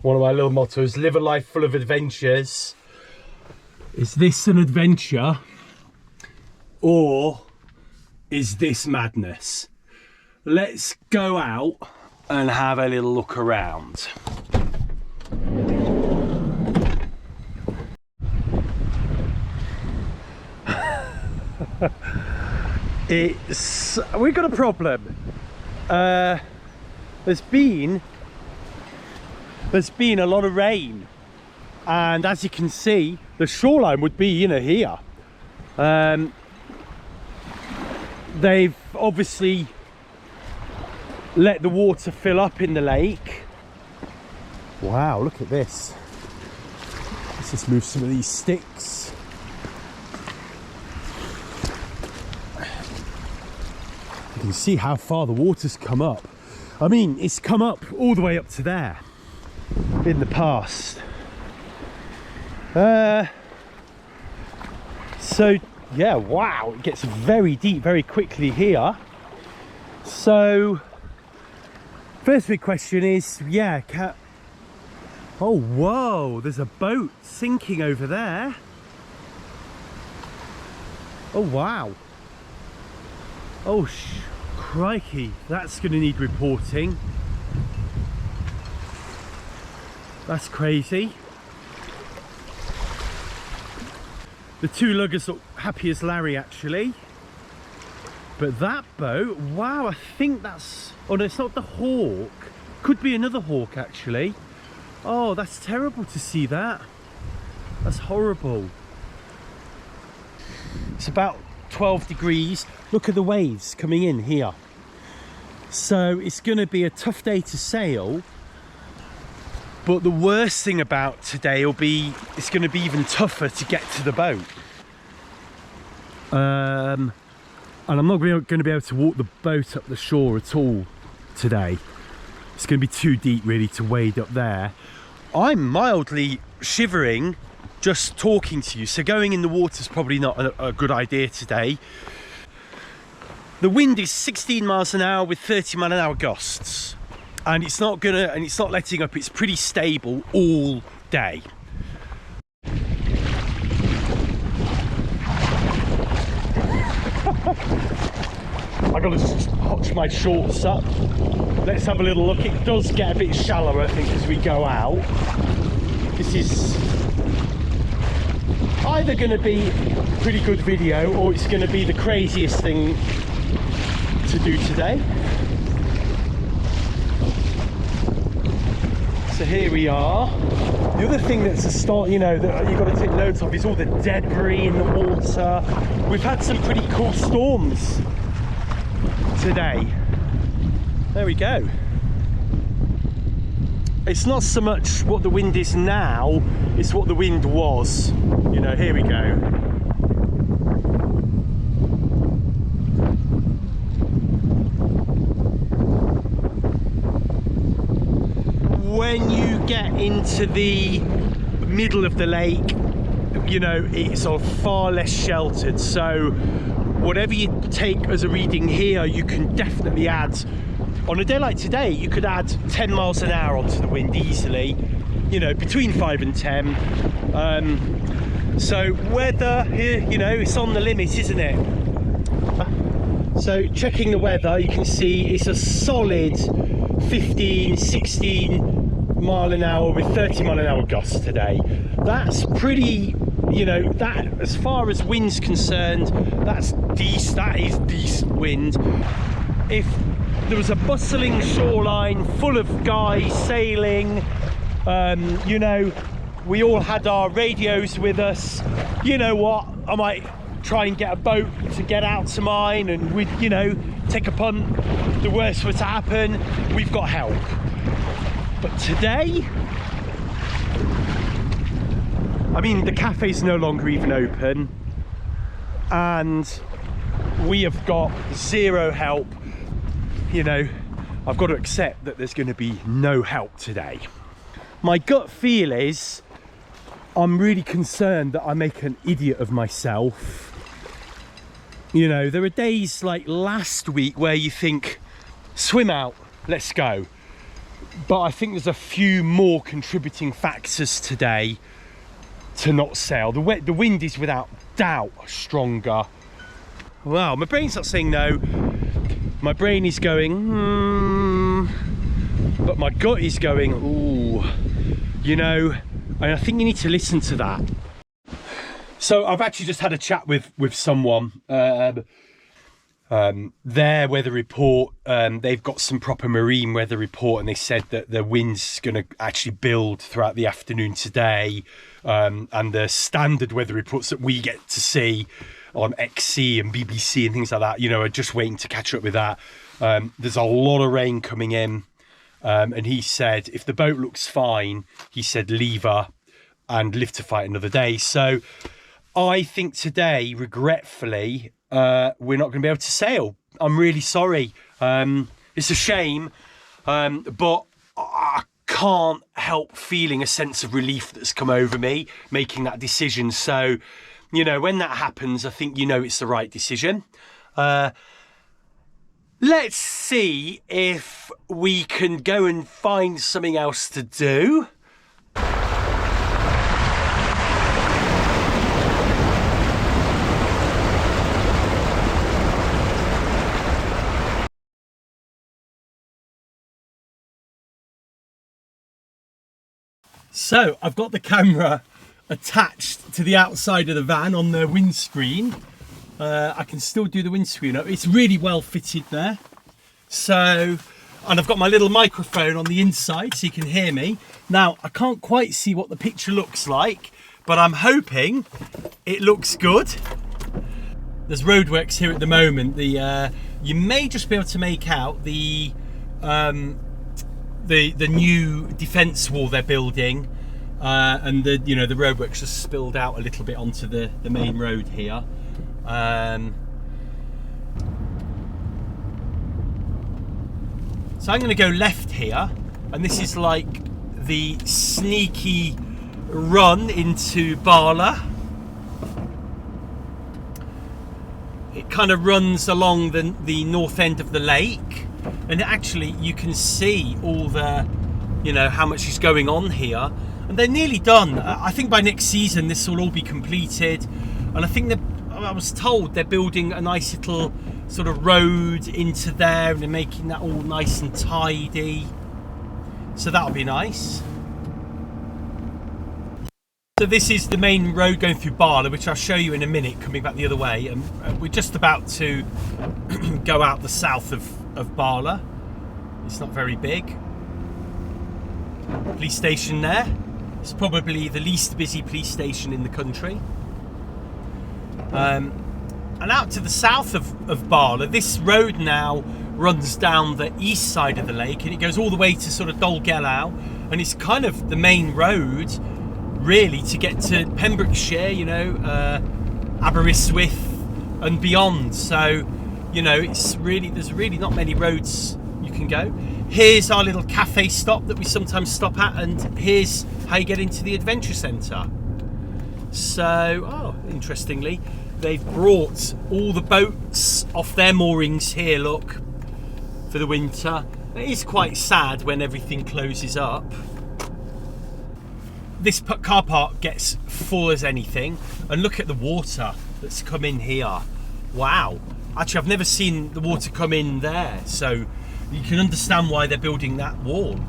One of my little mottos, live a life full of adventures. Is this an adventure? Or is this madness? Let's go out and have a little look around. We've got a problem. There's been a lot of rain, and as you can see, the shoreline would be, you know, here. They've obviously let the water fill up in the lake. Wow, look at this. Let's just move some of these sticks. You can see how far the water's come up. I mean, it's come up all the way up to there in the past. So yeah, wow, it gets very deep very quickly here. So first big question is, yeah, oh whoa, there's a boat sinking over there. Oh wow. Oh crikey, that's gonna need reporting. That's crazy. The two luggers look happy as Larry actually. But that boat, wow, I think that's, oh no, it's not the Hawk. Could be another Hawk actually. Oh, that's terrible to see that. That's horrible. It's about 12 degrees. Look at the waves coming in here. So it's gonna be a tough day to sail. But the worst thing about today will be, it's going to be even tougher to get to the boat. And I'm not going to be able to walk the boat up the shore at all today. It's going to be too deep really to wade up there. I'm mildly shivering just talking to you, so going in the water is probably not a good idea today. The wind is 16 miles an hour with 30 mile an hour gusts. And it's not letting up. It's pretty stable all day. I gotta just hotch my shorts up. Let's have a little look. It does get a bit shallower, I think, as we go out. This is either going to be a pretty good video, or it's going to be the craziest thing to do today. So here we are. The other thing that's a start, you know, that you've got to take note of is all the debris in the water. We've had some pretty cool storms today. There we go. It's not so much what the wind is now, it's what the wind was. You know, here we go. When you get into the middle of the lake, you know, it's far less sheltered, so whatever you take as a reading here, you can definitely add. On a day like today, you could add 10 miles an hour onto the wind easily, you know, between 5 and 10. So weather here, you know, it's on the limit, isn't it? So checking the weather, you can see it's a solid 15, 16 mile an hour with 30 mile an hour gusts today. That's pretty, you know, that as far as wind's concerned, that is decent wind. If there was a bustling shoreline full of guys sailing, you know, we all had our radios with us, you know what, I might try and get a boat to get out to mine, and we'd, you know, take a punt. The worst were to happen, we've got help. But today, I mean, the cafe's no longer even open, and we have got zero help. You know, I've got to accept that there's going to be no help today. My gut feel is I'm really concerned that I make an idiot of myself. You know, there are days like last week where you think, swim out, let's go. but I think there's a few more contributing factors today to not sail. The wind is without doubt stronger. Well, my brain's not saying no. My brain is going, but my gut is going, ooh, you know, and I think you need to listen to that. So I've actually just had a chat with someone. Their weather report, they've got some proper marine weather report, and they said that the wind's going to actually build throughout the afternoon today, and the standard weather reports that we get to see on XC and BBC and things like that, you know, are just waiting to catch up with that. There's a lot of rain coming in, and he said if the boat looks fine, he said leave her and live to fight another day. So I think today, regretfully, we're not going to be able to sail. I'm really sorry. It's a shame, but I can't help feeling a sense of relief that's come over me making that decision. So, you know, when that happens, I think you know it's the right decision. Let's see if we can go and find something else to do. So I've got the camera attached to the outside of the van on the windscreen. I can still do the windscreen up. It's really well fitted there. So, and I've got my little microphone on the inside so you can hear me. Now, I can't quite see what the picture looks like, but I'm hoping it looks good. There's roadworks here at the moment. You may just be able to make out the new defence wall they're building, and the roadworks just spilled out a little bit onto the main road here. So I'm going to go left here, and this is like the sneaky run into Bala. It kind of runs along the north end of the lake, and actually you can see all the, how much is going on here, and they're nearly done. I think by next season this will all be completed, and I think I was told they're building a nice little sort of road into there, and they're making that all nice and tidy, so that'll be nice. So this is the main road going through Bala, which I'll show you in a minute coming back the other way, and we're just about to go out the south of Bala. It's not very big. Police station there. It's probably the least busy police station in the country. And out to the south of Bala, this road now runs down the east side of the lake, and it goes all the way to sort of Dolgellau, and it's kind of the main road really to get to Pembrokeshire, Aberystwyth and beyond. So, there's really not many roads you can go. Here's our little cafe stop that we sometimes stop at, and here's how you get into the adventure centre. So, interestingly, they've brought all the boats off their moorings here, look, for the winter. It is quite sad when everything closes up. This car park gets full as anything, and look at the water that's come in here. Wow. Actually, I've never seen the water come in there, so you can understand why they're building that wall.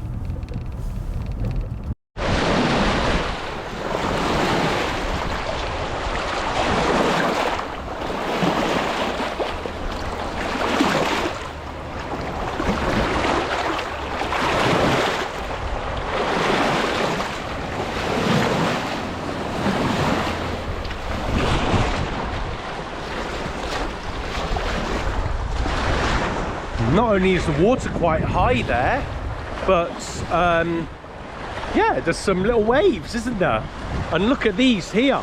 Not only is the water quite high there, but yeah, there's some little waves, isn't there? And look at these here.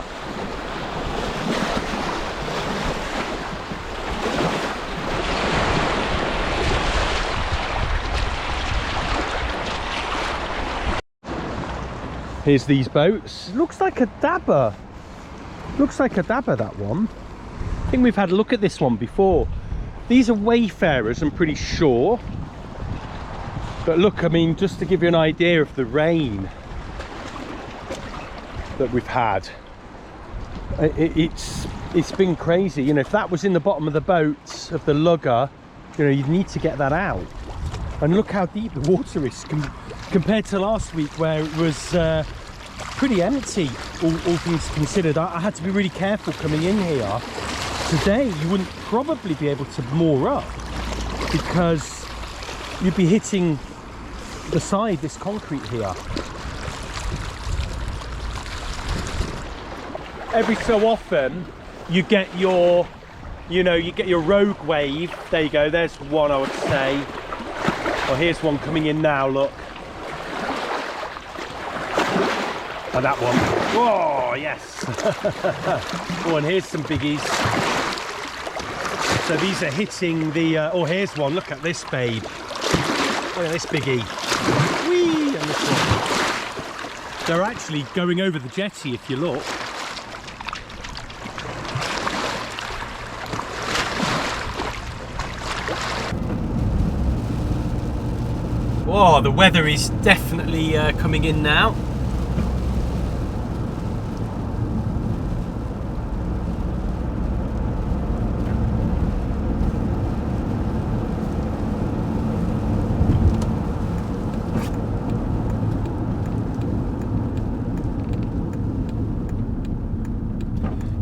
Here's these boats. Looks like a dabber. Looks like a dabber, that one. I think we've had a look at this one before. These are wayfarers, I'm pretty sure. But look, I mean, just to give you an idea of the rain that we've had, it's been crazy. You know, if that was in the bottom of the boat, of the lugger, you know, you'd need to get that out. And look how deep the water is compared to last week, where it was pretty empty, all things considered. I had to be really careful coming in here. Today, you wouldn't probably be able to moor up because you'd be hitting the side, this concrete here. Every so often, you get your, you know, you get your rogue wave. There you go, there's one, I would say. Oh, here's one coming in now, look. And that one. Oh, yes. Oh, and here's some biggies. So these are hitting the, oh, here's one. Look at this, babe. Look at this biggie. Whee! And this one. They're actually going over the jetty, if you look. Oh, the weather is definitely coming in now.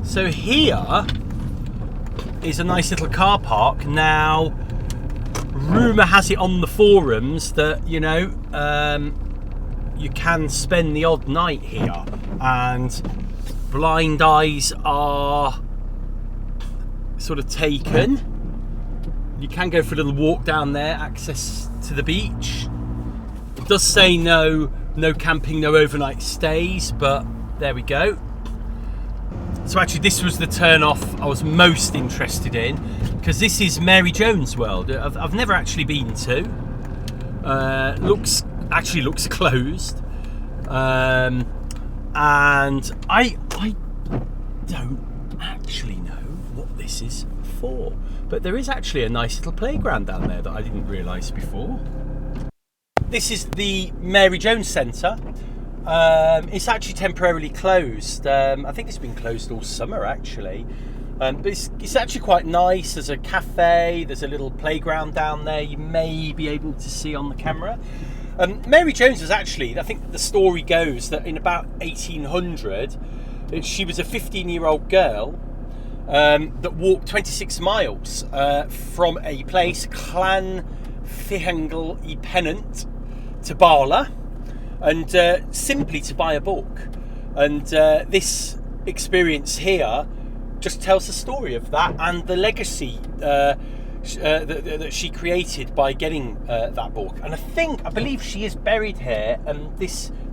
So here is a nice little car park. Now, rumour has it on the forums that, you know, you can spend the odd night here, and blind eyes are sort of taken. You can go for a little walk down there, access to the beach. It does say no camping, no overnight stays, but there we go. So actually this was the turn off I was most interested in, because this is Mary Jones World. I've never actually been to. Looks closed, and I don't actually know what this is for, but there is actually a nice little playground down there that I didn't realise before. This is the Mary Jones Centre. It's actually temporarily closed. I think it's been closed all summer actually, but it's actually quite nice. There's a cafe, there's a little playground down there you may be able to see on the camera. Mary Jones was actually, I think the story goes that in about 1800 she was a 15-year-old girl that walked 26 miles from a place, Clan Fihengel y Pennant, to Bala, and simply to buy a book. And this experience here just tells the story of that and the legacy that she created by getting that book. And I believe she is buried here, and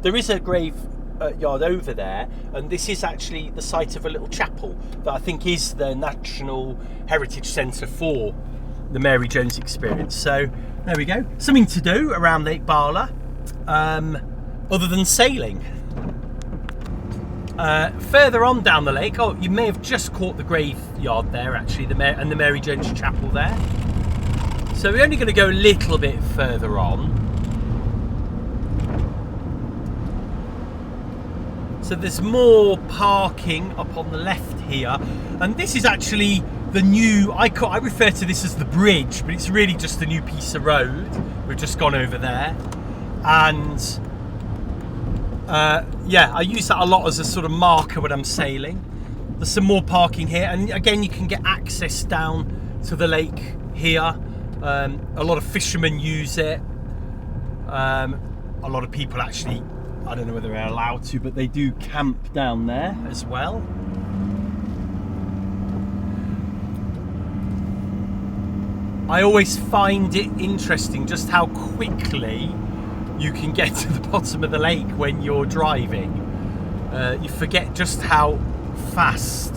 there is a graveyard over there, and this is actually the site of a little chapel that I think is the National Heritage Centre for the Mary Jones experience. So there we go, something to do around Lake Bala, other than sailing. Further on down the lake, oh, you may have just caught the graveyard there actually, and the Mary Jones Chapel there. So we're only going to go a little bit further on. So there's more parking up on the left here, and this is actually the new, I refer to this as the bridge, but it's really just a new piece of road. We've just gone over there, and yeah, I use that a lot as a sort of marker when I'm sailing. There's some more parking here, and again you can get access down to the lake here. A lot of fishermen use it. A lot of people actually, I don't know whether they're allowed to, but they do camp down there as well. I always find it interesting just how quickly you can get to the bottom of the lake when you're driving. You forget just how fast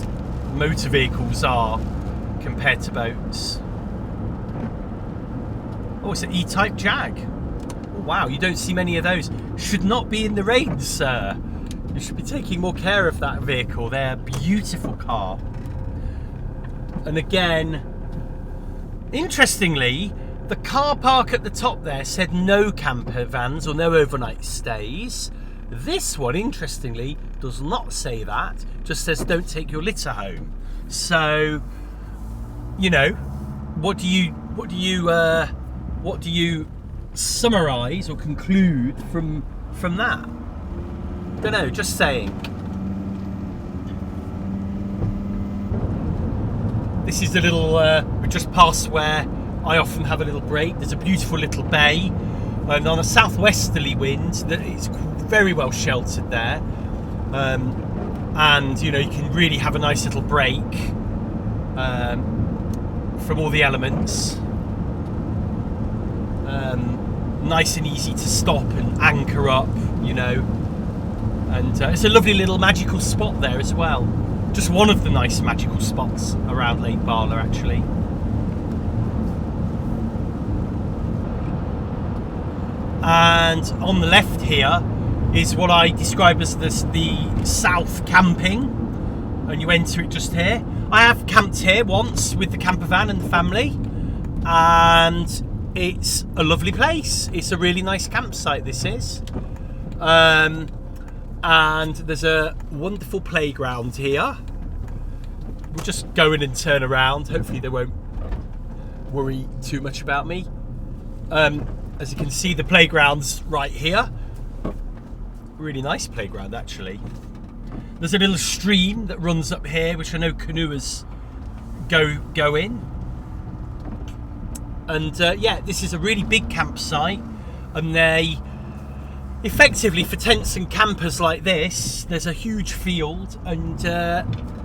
motor vehicles are compared to boats. Oh, it's an E-Type Jag. Oh, wow, you don't see many of those. Should not be in the rain, sir. You should be taking more care of that vehicle. They're a beautiful car. And again, interestingly, The car park at the top there said no camper vans or no overnight stays. This one, interestingly, does not say that. Just says don't take your litter home. So, you know, what do you summarise or conclude from that? Don't know. Just saying. This is the little. We just passed where I often have a little break. There's a beautiful little bay, and on a southwesterly wind, that it's very well sheltered there. And you know, you can really have a nice little break from all the elements. Nice and easy to stop and anchor up, you know. And it's a lovely little magical spot there as well. Just one of the nice magical spots around Lake Bala, actually. And on the left here is what I describe as the south camping, and you enter it just here. I have camped here once with the camper van and the family, and it's a lovely place. It's a really nice campsite, this is. And there's a wonderful playground here. We'll just go in and turn around. Hopefully they won't worry too much about me. As you can see, the playground's right here. Really nice playground, actually. There's a little stream that runs up here, which I know canoers go in. And yeah, this is a really big campsite, and they effectively, for tents and campers like this, there's a huge field, and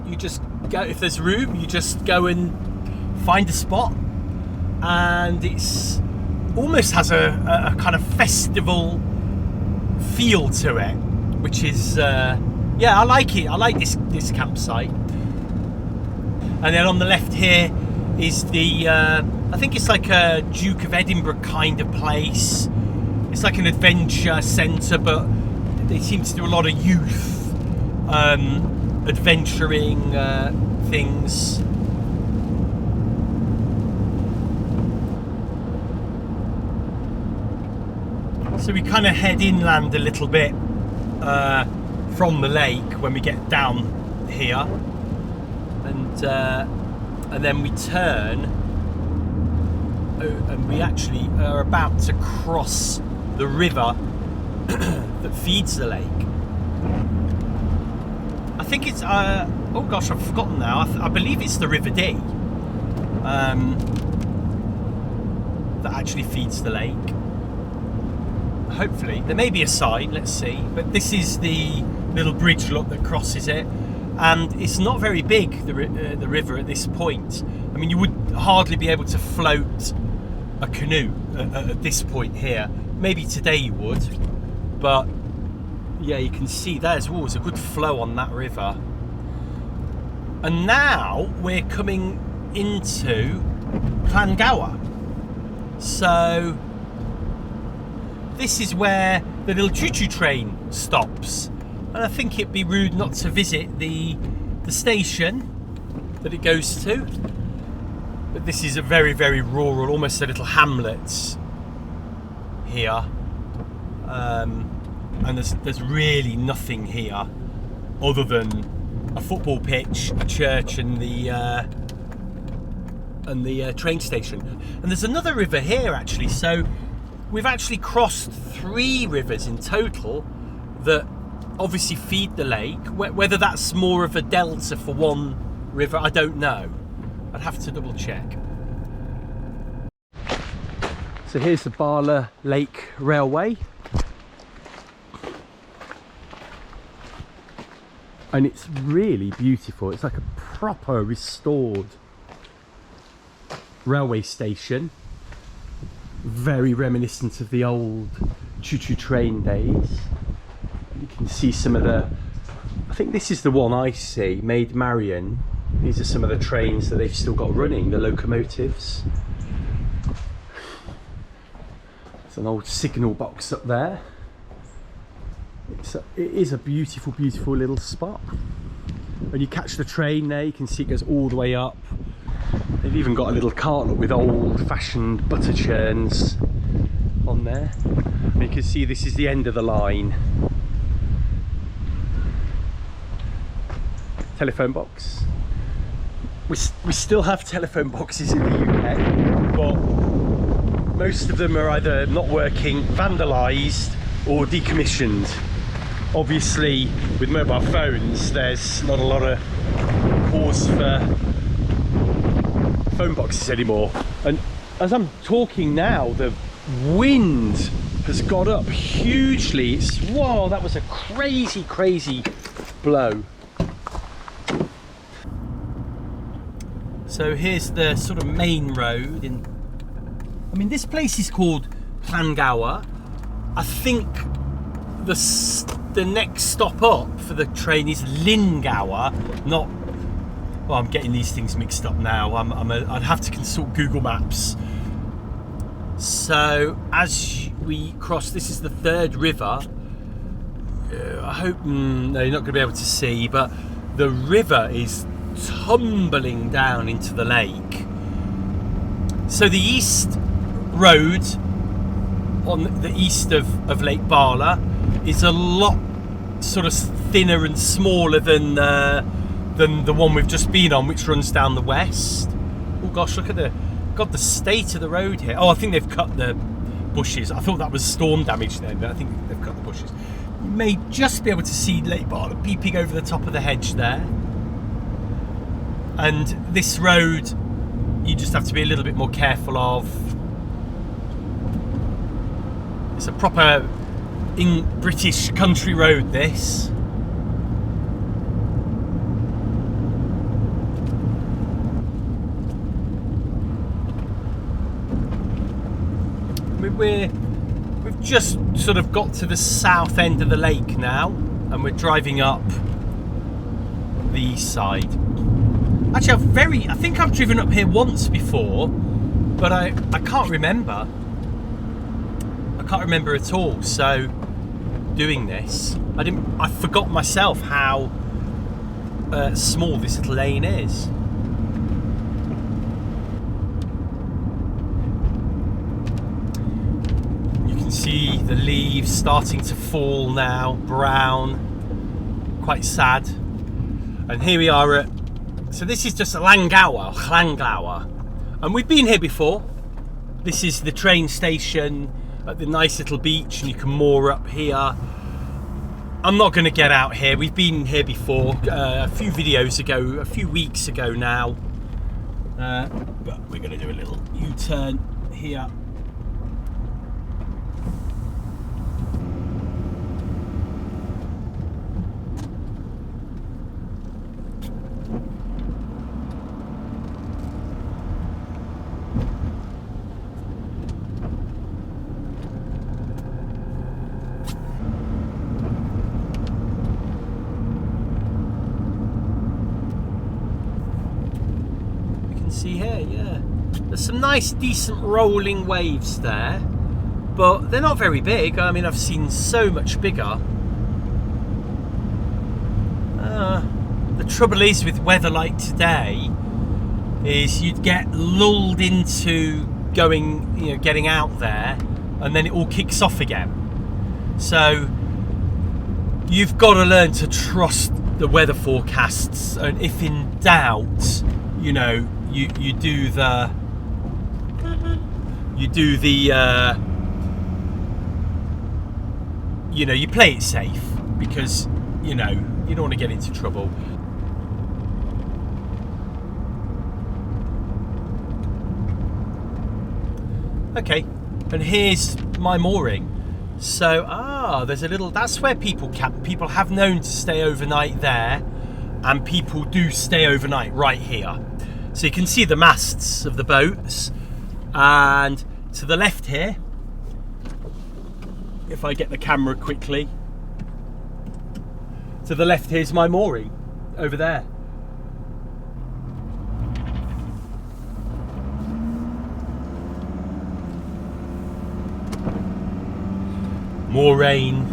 you just go, if there's room, you just go and find a spot, and it's almost has a kind of festival feel to it, which is yeah, I like it. I like this campsite. And then on the left here is the I think it's like a Duke of Edinburgh kind of place. It's like an adventure centre, but they seem to do a lot of youth adventuring things. So we kind of head inland a little bit from the lake when we get down here, and then we turn, and we actually are about to cross the river that feeds the lake. I think it's oh gosh, I've forgotten now. I believe it's the River Dee that actually feeds the lake. Hopefully there may be a sign, let's see, but this is the little bridge, look, that crosses it, and it's not very big, the river at this point. I mean, you would hardly be able to float a canoe at this point here. Maybe today you would, but yeah, you can see there's always a good flow on that river. And now we're coming into Llangower, so this is where the little choo-choo train stops, and I think it'd be rude not to visit the station that it goes to. But this is a very, very rural, almost a little hamlet here, and there's really nothing here other than a football pitch, a church, and the train station. And there's another river here, actually, so we've actually crossed 3 rivers in total that obviously feed the lake. Whether that's more of a delta for one river, I don't know. I'd have to double check. So here's the Bala Lake Railway. And it's really beautiful. It's like a proper restored railway station. Very reminiscent of the old choo-choo train days. You can see some of the, I think this is the one I see, Maid Marian. These are some of the trains that they've still got running, the locomotives. There's an old signal box up there. It is a beautiful, beautiful little spot. When you catch the train there, you can see it goes all the way up They've even got a little cart with old-fashioned butter churns on there. And you can see this is the end of the line. Telephone box. We still have telephone boxes in the UK, but most of them are either not working, vandalised, or decommissioned. Obviously, with mobile phones, there's not a lot of cause for phone boxes anymore. And as I'm talking now, the wind has got up hugely. Whoa, that was a crazy blow. So here's the sort of main road I mean, this place is called Llangower. I think the next stop up for the train is Lyngower, not... Well, I'm getting these things mixed up now. I'd have to consult Google Maps. So as we cross, this is the third river. I hope no, you're not going to be able to see, but the river is tumbling down into the lake. So the east road on the east of Lake Bala is a lot sort of thinner and smaller than the one we've just been on, which runs down the west. Oh gosh, look at the state of the road here. Oh, I think they've cut the bushes. I thought that was storm damage then, but I think they've cut the bushes. You may just be able to see Lake Bala peeping over the top of the hedge there. And this road, you just have to be a little bit more careful of. It's a proper British country road, this. We've just sort of got to the south end of the lake now, and we're driving up the east side. Actually, I think I've driven up here once before, but I can't remember. I can't remember at all. So doing this, I forgot myself how small this little lane is. You can see the leaves starting to fall now, brown, quite sad. And here we are at, so this is just a Llangower, and we've been here before. This is the train station at the nice little beach, and you can moor up here. I'm not going to get out here. We've been here before a few videos ago, a few weeks ago now, but we're going to do a little U-turn here. See here, yeah, there's some nice decent rolling waves there, but they're not very big. I mean, I've seen so much bigger. The trouble is with weather like today is you'd get lulled into getting out there, and then it all kicks off again. So you've got to learn to trust the weather forecasts, and if in doubt, you do the you play it safe, because you don't want to get into trouble. Okay, and here's my mooring. So there's a little, that's where people camp. People have known to stay overnight there, and people do stay overnight right here. So you can see the masts of the boats, and to the left here, if I get the camera quickly, to the left here's my mooring over there. More rain.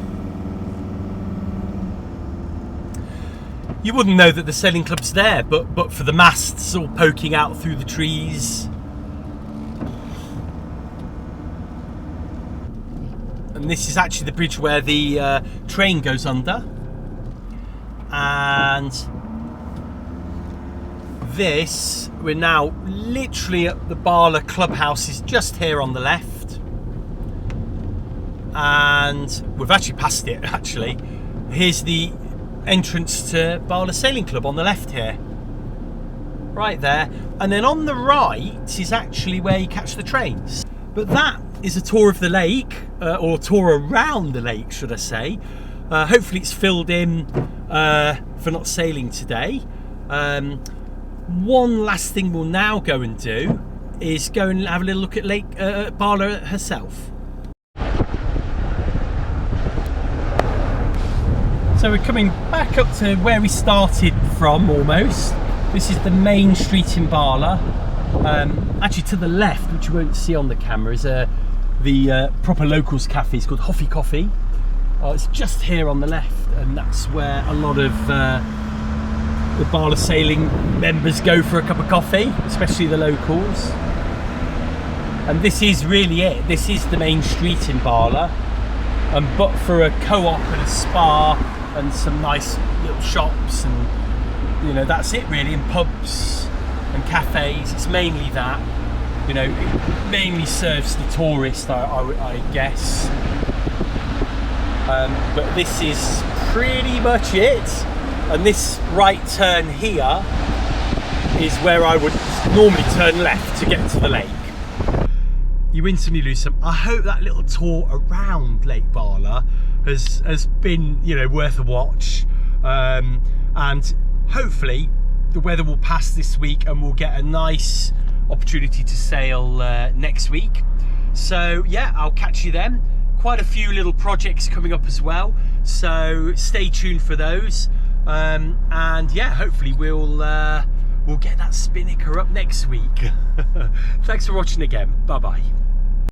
You wouldn't know that the sailing club's there, but for the masts all poking out through the trees. And this is actually the bridge where the train goes under. And this, we're now literally at the Bala clubhouse, is just here on the left. And we've actually passed it, actually. Here's the entrance to Bala Sailing Club on the left here. Right there. And then on the right is actually where you catch the trains. But that is a tour of the lake, or tour around the lake, should I say. Hopefully it's filled in for not sailing today. One last thing we'll now go and do is go and have a little look at Lake Bala herself. So we're coming back up to where we started from, almost. This is the main street in Bala. Actually to the left, which you won't see on the camera, is the proper locals cafe. It's called Hoffy Coffee. It's just here on the left, and that's where a lot of the Bala sailing members go for a cup of coffee, especially the locals. And this is really it. This is the main street in Bala. But for a co-op and a spa and some nice little shops, and you know, that's it really, and pubs and cafes. It's mainly that. You know, it mainly serves the tourist, I guess. But this is pretty much it. And this right turn here is where I would normally turn left to get to the lake. You instantly lose some. I hope that little tour around Lake Bala has been, you know, worth a watch. And hopefully the weather will pass this week and we'll get a nice opportunity to sail next week. So yeah, I'll catch you then. Quite a few little projects coming up as well, so stay tuned for those. And yeah, hopefully we'll get that spinnaker up next week. Thanks for watching again. Bye bye.